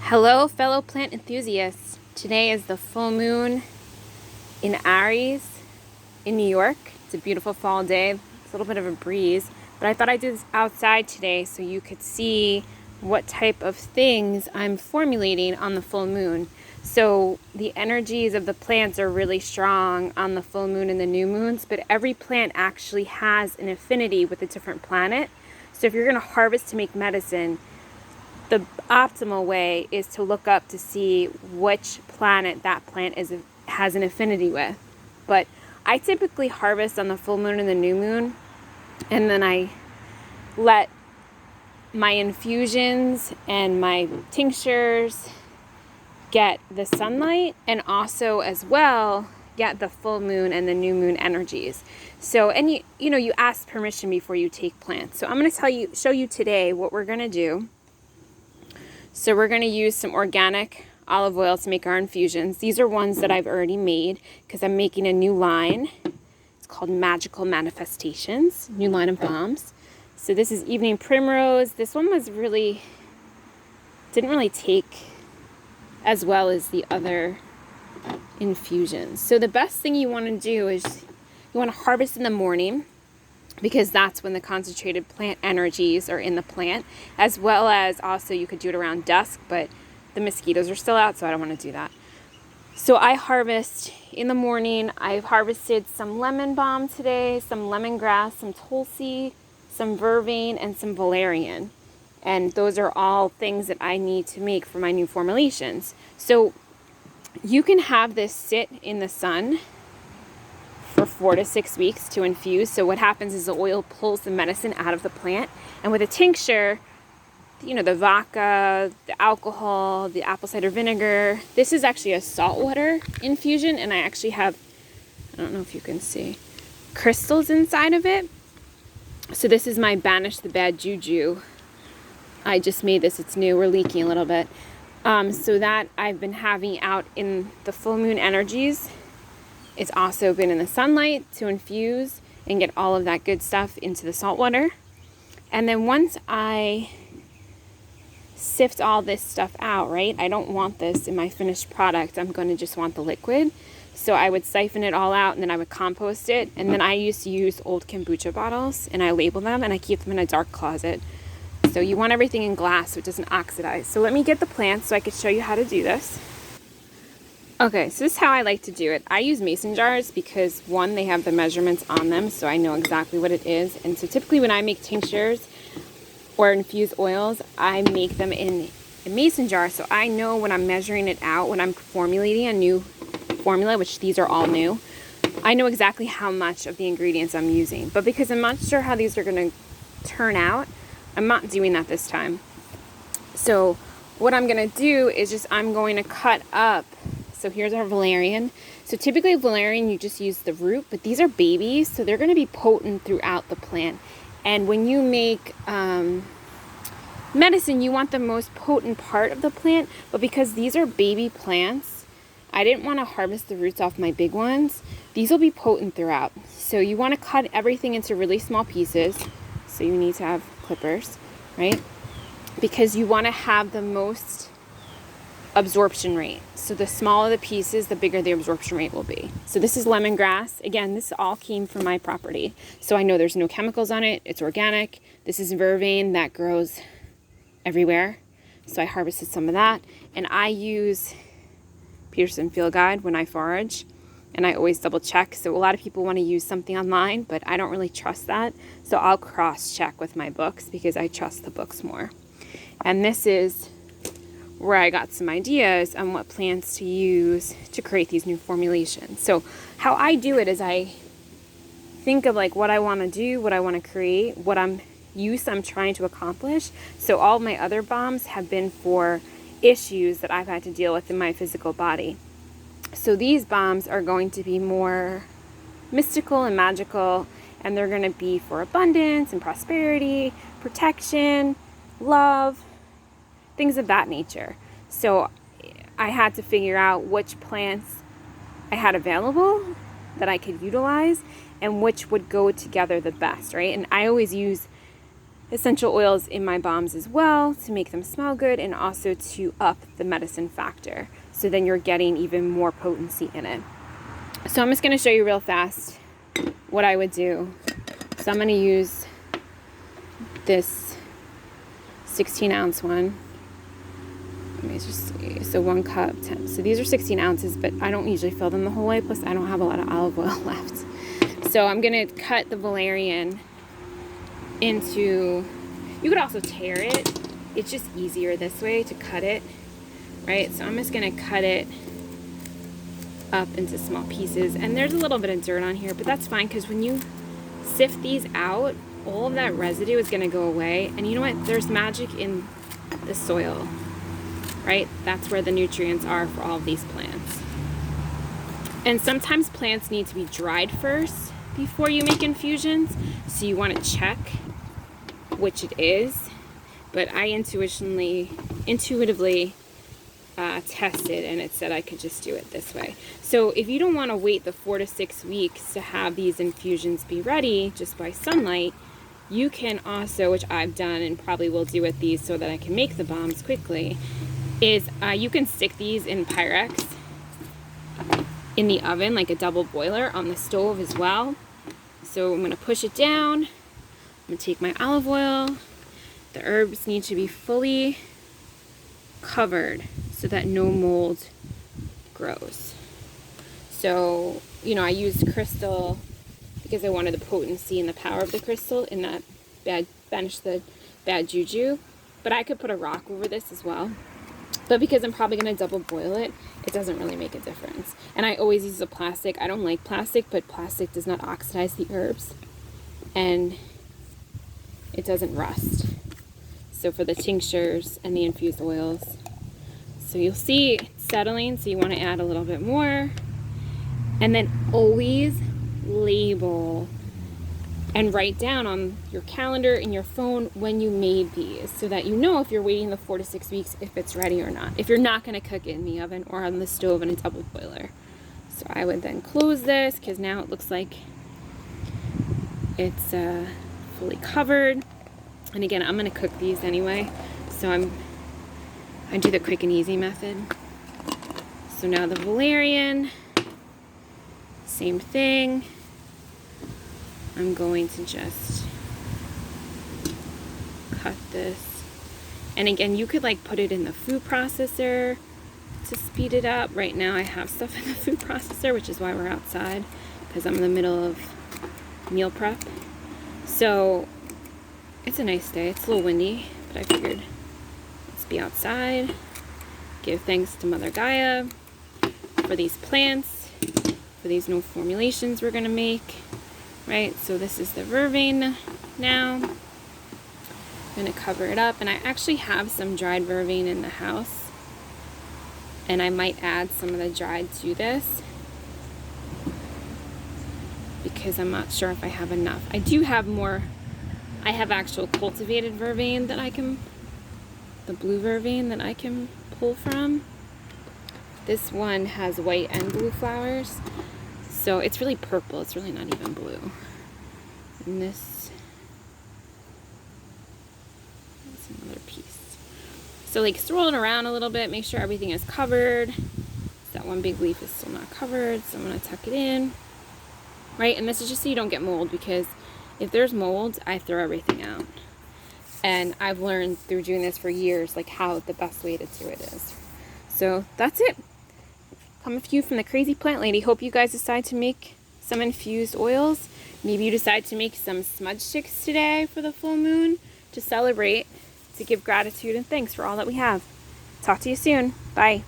Hello, fellow plant enthusiasts. Today is the full moon in Aries in New York. It's a beautiful fall day. It's a little bit of a breeze, but I thought I'd do this outside today so you could see what type of things I'm formulating on the full moon. So the energies of the plants are really strong on the full moon and the new moons, but every plant actually has an affinity with a different planet. So if you're going to harvest to make medicine, the optimal way is to look up to see which planet that plant has an affinity with. But I typically harvest on the full moon and the new moon, and then I let my infusions and my tinctures get the sunlight and also as well get the full moon and the new moon energies. So, and you ask permission before you take plants. So I'm going to show you today what we're going to do. So we're going to use some organic olive oil to make our infusions. These are ones that I've already made because I'm making a new line. It's called Magical Manifestations, new line of balms. So this is Evening Primrose. This one didn't really take as well as the other infusions. So the best thing you want to do is you want to harvest in the morning, because that's when the concentrated plant energies are in the plant, as well as also you could do it around dusk, but the mosquitoes are still out, so I don't want to do that. So I harvest in the morning. I've harvested some lemon balm today, some lemongrass, some tulsi, some vervain, and some valerian. And those are all things that I need to make for my new formulations. So you can have this sit in the sun for 4 to 6 weeks to infuse. So what happens is the oil pulls the medicine out of the plant. And with a tincture, the vodka, the alcohol, the apple cider vinegar, this is actually a saltwater infusion. And I actually have, I don't know if you can see, crystals inside of it. So this is my Banish the Bad Juju. I just made this, it's new, we're leaking a little bit. So that I've been having out in the full moon energies. It's also been in the sunlight to infuse and get all of that good stuff into the salt water. And then once I sift all this stuff out, right, I don't want this in my finished product. I'm going to just want the liquid. So I would siphon it all out and then I would compost it. And then I used to use old kombucha bottles and I label them and I keep them in a dark closet. So you want everything in glass so it doesn't oxidize. So let me get the plants so I could show you how to do this. Okay, so this is how I like to do it. I use mason jars because, one, they have the measurements on them, so I know exactly what it is. And so typically when I make tinctures or infused oils, I make them in a mason jar, so I know when I'm measuring it out, when I'm formulating a new formula, which these are all new, I know exactly how much of the ingredients I'm using. But because I'm not sure how these are going to turn out, I'm not doing that this time. So what I'm going to do is I'm going to cut up. So here's our valerian. So typically valerian, you just use the root, but these are babies, so they're going to be potent throughout the plant. And when you make medicine, you want the most potent part of the plant, but because these are baby plants, I didn't want to harvest the roots off my big ones. These will be potent throughout. So you want to cut everything into really small pieces. So you need to have clippers, right? Because you want to have the most absorption rate. So the smaller the pieces, the bigger the absorption rate will be. So this is lemongrass. Again, this all came from my property. So I know there's no chemicals on it. It's organic. This is vervain that grows everywhere. So I harvested some of that. And I use Peterson Field Guide when I forage. And I always double check. So a lot of people want to use something online, but I don't really trust that. So I'll cross check with my books because I trust the books more. And this is where I got some ideas on what plants to use to create these new formulations. So how I do it is I think of like what I want to do, what I want to create, what I'm trying to accomplish. So all my other balms have been for issues that I've had to deal with in my physical body. So these balms are going to be more mystical and magical, and they're going to be for abundance and prosperity, protection, love, things of that nature. So I had to figure out which plants I had available that I could utilize and which would go together the best, right? And I always use essential oils in my balms as well to make them smell good and also to up the medicine factor. So then you're getting even more potency in it. So I'm just going to show you real fast what I would do. So I'm going to use this 16-ounce one. Let me just see. So 1 cup, 10. So these are 16 ounces, but I don't usually fill them the whole way. Plus, I don't have a lot of olive oil left. So I'm going to cut the valerian into, you could also tear it. It's just easier this way to cut it, right? So I'm just going to cut it up into small pieces. And there's a little bit of dirt on here, but that's fine because when you sift these out, all of that residue is going to go away. And you know what? There's magic in the soil, right? That's where the nutrients are for all of these plants. And sometimes plants need to be dried first before you make infusions. So you want to check which it is. But I intuitively tested and it said I could just do it this way. So if you don't want to wait the 4 to 6 weeks to have these infusions be ready just by sunlight, you can also, which I've done and probably will do with these so that I can make the balms quickly, is you can stick these in Pyrex in the oven, like a double boiler on the stove as well. So I'm going to push it down. I'm going to take my olive oil. The herbs need to be fully covered so that no mold grows. So, you know, I used crystal because I wanted the potency and the power of the crystal in that banish the bad juju. But I could put a rock over this as well. But because I'm probably going to double boil it, it doesn't really make a difference. And I always use a plastic. I don't like plastic, but plastic does not oxidize the herbs. And it doesn't rust. So for the tinctures and the infused oils. So you'll see it's settling, so you want to add a little bit more. And then always label and write down on your calendar in your phone when you made these so that you know if you're waiting the 4 to 6 weeks if it's ready or not. If you're not going to cook it in the oven or on the stove in a double boiler. So I would then close this because now it looks like it's fully covered. And again, I'm going to cook these anyway. So I do the quick and easy method. So now the valerian, same thing. I'm going to just cut this. And again, you could like put it in the food processor to speed it up. Right now I have stuff in the food processor, which is why we're outside, because I'm in the middle of meal prep. So it's a nice day. It's a little windy, but I figured let's be outside. Give thanks to Mother Gaia for these plants, for these new formulations we're gonna make. Right, so this is the vervain now. I'm going to cover it up, and I actually have some dried vervain in the house, and I might add some of the dried to this because I'm not sure if I have enough. I do have more. I have actual cultivated vervain that I can, the blue vervain that I can pull from. This one has white and blue flowers. So it's really purple, it's really not even blue. And this is another piece. So like swirl it around a little bit, make sure everything is covered. That one big leaf is still not covered, so I'm gonna tuck it in. Right, and this is just so you don't get mold, because if there's mold, I throw everything out. And I've learned through doing this for years, like how the best way to do it is. So that's it. Come a few from the Crazy Plant Lady. Hope you guys decide to make some infused oils. Maybe you decide to make some smudge sticks today for the full moon to celebrate, to give gratitude and thanks for all that we have. Talk to you soon. Bye.